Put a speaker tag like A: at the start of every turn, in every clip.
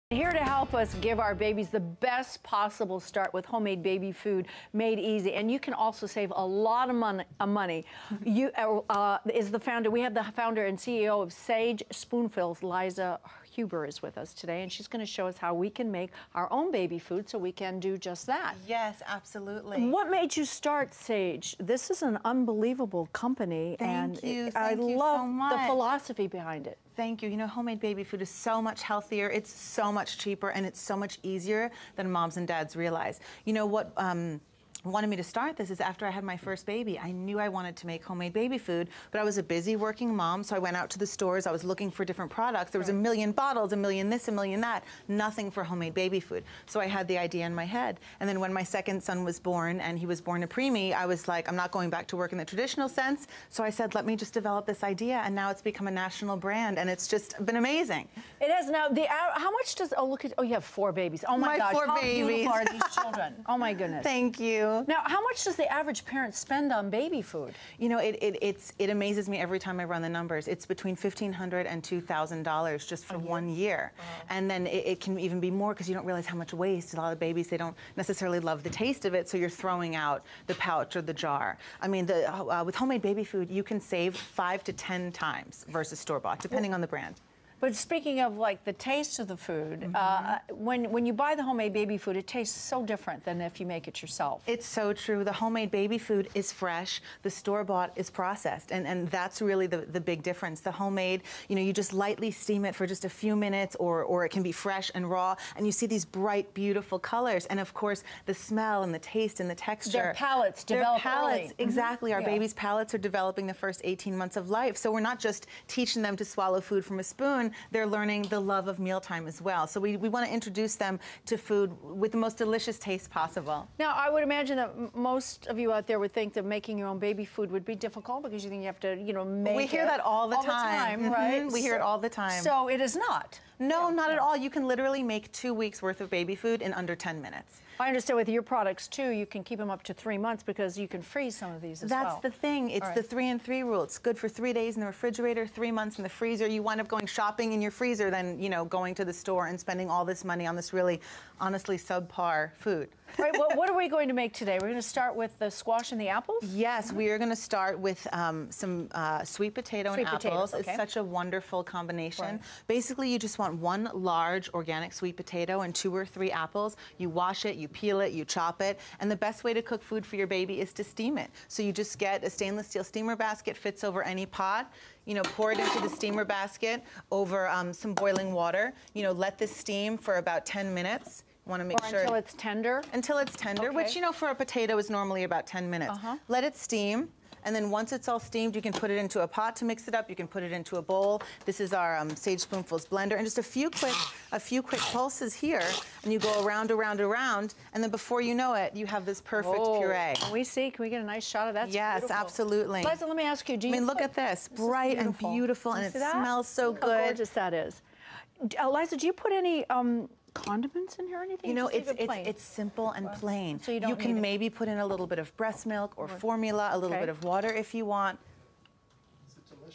A: Here to help us give our babies the best possible start with homemade baby food made easy, and you can also save a lot of money. You is the founder. We have the founder and CEO of Sage Spoonfuls. Liza Huber is with us today, and she's going to show us how we can make our own baby food so we can do just that.
B: Yes, absolutely.
A: What made you start Sage? This is an unbelievable company.
B: Thank you.
A: I
B: Thank you
A: love
B: so much.
A: the philosophy behind it.
B: Thank you. You know, homemade baby food is so much healthier, it's so much cheaper, and it's so much easier than moms and dads realize. You know what wanted me to start this is after I had my first baby. I knew I wanted to make homemade baby food, but I was a busy working mom, so I went out to the stores. I was looking for different products. There was a million bottles, a million this, a million that, nothing for homemade baby food. So I had the idea in my head. And then when my second son was born, and he was born a preemie, I was like, I'm not going back to work in the traditional sense. So I said, let me just develop this idea, and now it's become a national brand, and it's just been amazing.
A: It has now. How much does? Oh, look at. Oh, you have 4 babies. Oh my gosh,
B: how
A: beautiful are these children? Oh my goodness.
B: Thank you.
A: Now, how much does the average parent spend on baby food?
B: You know, it amazes me every time I run the numbers. It's between $1,500 and $2,000 just for 1 year. Wow. And then it can even be more because you don't realize how much waste. A lot of babies, they don't necessarily love the taste of it, so you're throwing out the pouch or the jar. I mean, with homemade baby food, you can save 5 to 10 times versus store-bought, depending on the brand.
A: But speaking of like the taste of the food, when you buy the homemade baby food, it tastes so different than if you make it yourself.
B: It's so true. The homemade baby food is fresh. The store-bought is processed, and that's really the big difference. The homemade, you know, you just lightly steam it for just a few minutes, or it can be fresh and raw, and you see these bright, beautiful colors, and of course the smell and the taste and the texture.
A: Their palates develop early.
B: Exactly. Our babies' palates are developing the first 18 months of life, so we're not just teaching them to swallow food from a spoon. They're learning the love of mealtime as well. So we want to introduce them to food with the most delicious taste possible.
A: Now, I would imagine that most of you out there would think that making your own baby food would be difficult because you think you have to, you know, make it.
B: We hear that all the time,
A: right?
B: We hear it all the time.
A: So it is not.
B: No, not at all. You can literally make 2 weeks worth of baby food in under 10 minutes.
A: I understand with your products too, you can keep them up to 3 months because you can freeze some of these as well.
B: That's the thing. It's the 3 and 3 rule. It's good for 3 days in the refrigerator, 3 months in the freezer. You wind up going shopping in your freezer than, you know, going to the store and spending all this money on this really, honestly, subpar food.
A: Right, well, what are we going to make today? We're going to start with the squash and the apples?
B: Yes, we are going to start with some sweet potato and apples.
A: Okay.
B: It's such a wonderful combination.
A: Right.
B: Basically, you just want 1 large organic sweet potato and 2 or 3 apples. You wash it, you peel it, you chop it, and the best way to cook food for your baby is to steam it. So you just get a stainless steel steamer basket, fits over any pot. You know, pour it into the steamer basket over some boiling water. You know, let this steam for about 10 minutes. Want to make sure
A: until it's tender?
B: Until it's tender, which, you know, for a potato is normally about 10 minutes. Let it steam, and then once it's all steamed, you can put it into a pot to mix it up. You can put it into a bowl. This is our Sage Spoonfuls blender, and just a few quick pulses here, and you go around, and then before you know it, you have this perfect puree.
A: Can we see? Can we get a nice shot of that?
B: Yes,
A: beautiful.
B: Absolutely.
A: Liza, let me ask you, do you
B: look at this, bright and beautiful, and it smells so good.
A: How gorgeous that is. Liza, do you put any condiments in here or anything?
B: You know, it's simple and plain.
A: So you
B: can maybe put in a little bit of breast milk or formula, a little bit of water if you want.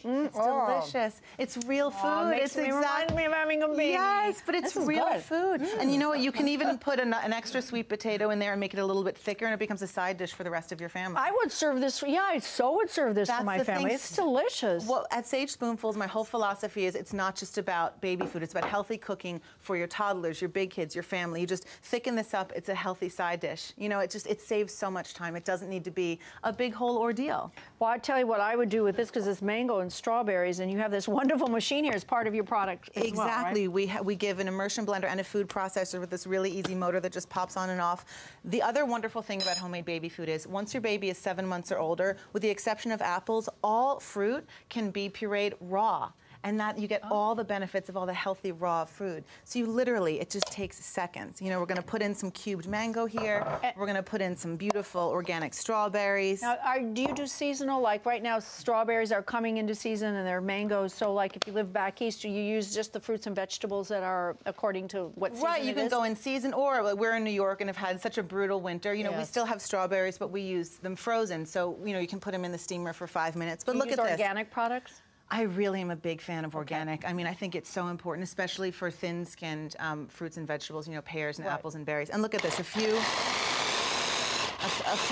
B: It's delicious. It's real food.
A: It reminds me of having a baby.
B: Yes, but it's real food. And you know what? You can even put an extra sweet potato in there and make it a little bit thicker, and it becomes a side dish for the rest of your family.
A: I would serve this. Yeah, I so would serve this for my family. It's delicious.
B: Well, at Sage Spoonfuls, my whole philosophy is it's not just about baby food. It's about healthy cooking for your toddlers, your big kids, your family. You just thicken this up. It's a healthy side dish. You know, it saves so much time. It doesn't need to be a big whole ordeal.
A: Well, I tell you what I would do with this, because it's mango and strawberries, and you have this wonderful machine here as part of your product as
B: Exactly.
A: well, right?
B: We give an immersion blender and a food processor with this really easy motor that just pops on and off. The other wonderful thing about homemade baby food is once your baby is 7 months or older, with the exception of apples, all fruit can be pureed raw. And that you get all the benefits of all the healthy raw food. So you literally, it just takes seconds. You know, we're gonna put in some cubed mango here. We're gonna put in some beautiful organic strawberries.
A: Now, do you do seasonal? Like right now, strawberries are coming into season and they're mangoes. So like if you live back east, you use just the fruits and vegetables that are according to what season
B: Right, you can go in season, or we're in New York and have had such a brutal winter. You know, we still have strawberries, but we use them frozen. So, you know, you can put them in the steamer for 5 minutes. But look at this.
A: Organic products?
B: I really am a big fan of organic. I mean, I think it's so important, especially for thin-skinned fruits and vegetables, you know, pears and apples and berries. And look at this, a few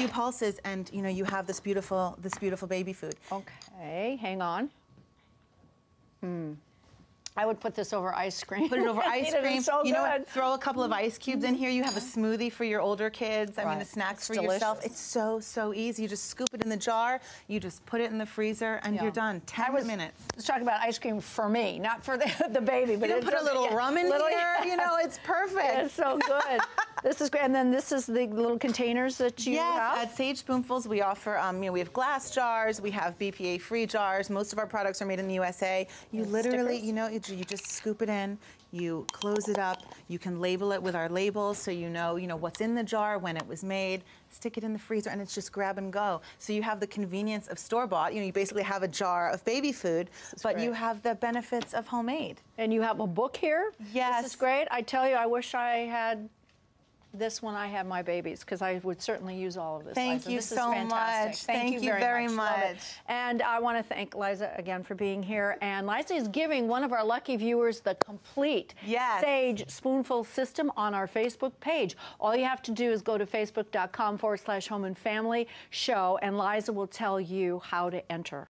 B: pulses, and you know, you have this beautiful baby food.
A: Okay, hang on. I would put this over ice cream.
B: Put it over ice cream.
A: It's so
B: you know
A: good.
B: what? Throw a couple of ice cubes in here. You have a smoothie for your older kids. I mean, the
A: Right.
B: snacks for
A: It's
B: yourself.
A: delicious.
B: It's so easy. You just scoop it in the jar. You just put it in the freezer, and
A: Yeah.
B: you're done. 10 minutes.
A: Let's talk about ice cream for me, not for the baby. But
B: You
A: it's
B: put a little rum in
A: little-
B: here. You know, it's perfect.
A: It's so good. This is great. And then this is the little containers that you have.
B: Yes, at Sage Spoonfuls, we offer, you know, we have glass jars, we have BPA-free jars. Most of our products are made in the USA. You literally,
A: stickers?
B: you know, you just scoop it in, you close it up, you can label it with our labels so you know what's in the jar, when it was made, stick it in the freezer, and it's just grab and go. So you have the convenience of store-bought. You know, you basically have a jar of baby food, but you
A: great.
B: have the benefits of homemade.
A: And you have a book here.
B: Yes.
A: This is great. I tell you, I wish I had this when I had my babies, because I would certainly use all of this.
B: Thank
A: Liza.
B: you
A: This is
B: so
A: fantastic.
B: much. Thank you very
A: Love it.
B: much.
A: And I want to thank Liza again for being here. And Liza is giving one of our lucky viewers the complete
B: Yes.
A: Sage Spoonful system on our Facebook page. All you have to do is go to facebook.com/Home and Family Show, and Liza will tell you how to enter.